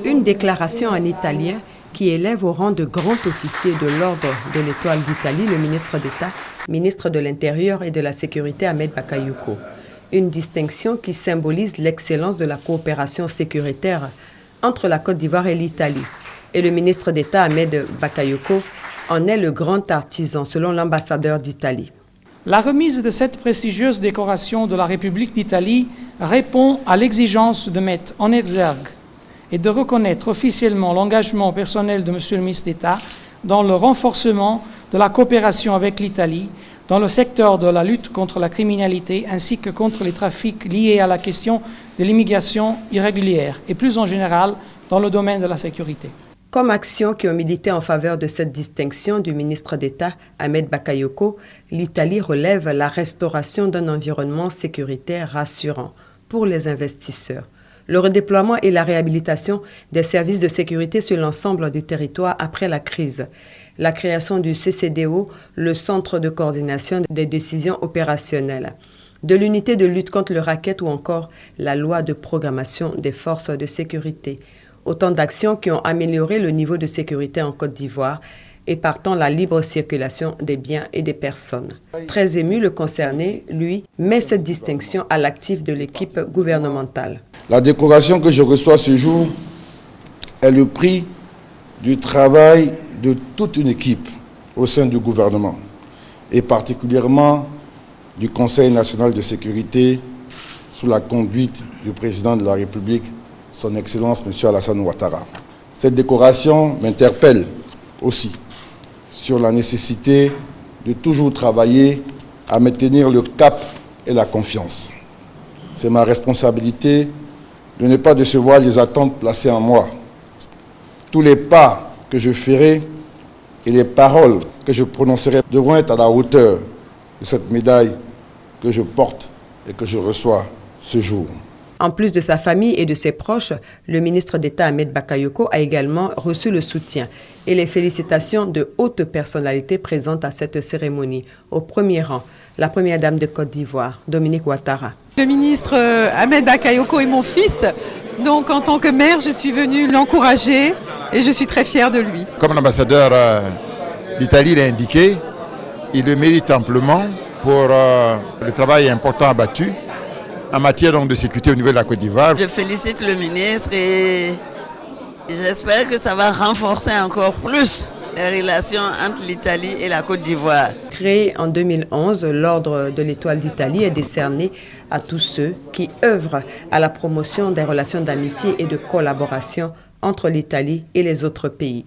Une déclaration en italien qui élève au rang de grand officier de l'Ordre de l'Étoile d'Italie le ministre d'État, ministre de l'Intérieur et de la Sécurité Ahmed Bakayoko. Une distinction qui symbolise l'excellence de la coopération sécuritaire entre la Côte d'Ivoire et l'Italie. Et le ministre d'État Ahmed Bakayoko en est le grand artisan, selon l'ambassadeur d'Italie. La remise de cette prestigieuse décoration de la République d'Italie répond à l'exigence de mettre en exergue et de reconnaître officiellement l'engagement personnel de M. le ministre d'État dans le renforcement de la coopération avec l'Italie dans le secteur de la lutte contre la criminalité ainsi que contre les trafics liés à la question de l'immigration irrégulière et plus en général dans le domaine de la sécurité. Comme actions qui ont milité en faveur de cette distinction du ministre d'État Ahmed Bakayoko, l'Italie relève la restauration d'un environnement sécuritaire rassurant pour les investisseurs, le redéploiement et la réhabilitation des services de sécurité sur l'ensemble du territoire après la crise, la création du CCDO, le Centre de coordination des décisions opérationnelles, de l'unité de lutte contre le racket ou encore la loi de programmation des forces de sécurité. Autant d'actions qui ont amélioré le niveau de sécurité en Côte d'Ivoire et partant la libre circulation des biens et des personnes. Très ému, le concerné, lui, met cette distinction à l'actif de l'équipe gouvernementale. La décoration que je reçois ce jour est le prix du travail de toute une équipe au sein du gouvernement et particulièrement du Conseil national de sécurité sous la conduite du président de la République, son Excellence M. Alassane Ouattara. Cette décoration m'interpelle aussi sur la nécessité de toujours travailler à maintenir le cap et la confiance. C'est ma responsabilité de ne pas décevoir les attentes placées en moi. Tous les pas que je ferai et les paroles que je prononcerai devront être à la hauteur de cette médaille que je porte et que je reçois ce jour. En plus de sa famille et de ses proches, le ministre d'État Ahmed Bakayoko a également reçu le soutien et les félicitations de hautes personnalités présentes à cette cérémonie. Au premier rang, la première dame de Côte d'Ivoire, Dominique Ouattara. Le ministre Ahmed Bakayoko est mon fils, donc en tant que mère, je suis venue l'encourager et je suis très fière de lui. Comme l'ambassadeur d'Italie l'a indiqué, il le mérite amplement pour le travail important abattu en matière donc, de sécurité au niveau de la Côte d'Ivoire. Je félicite le ministre et j'espère que ça va renforcer encore plus les relations entre l'Italie et la Côte d'Ivoire. Créé en 2011, l'Ordre de l'Étoile d'Italie est décerné à tous ceux qui œuvrent à la promotion des relations d'amitié et de collaboration entre l'Italie et les autres pays.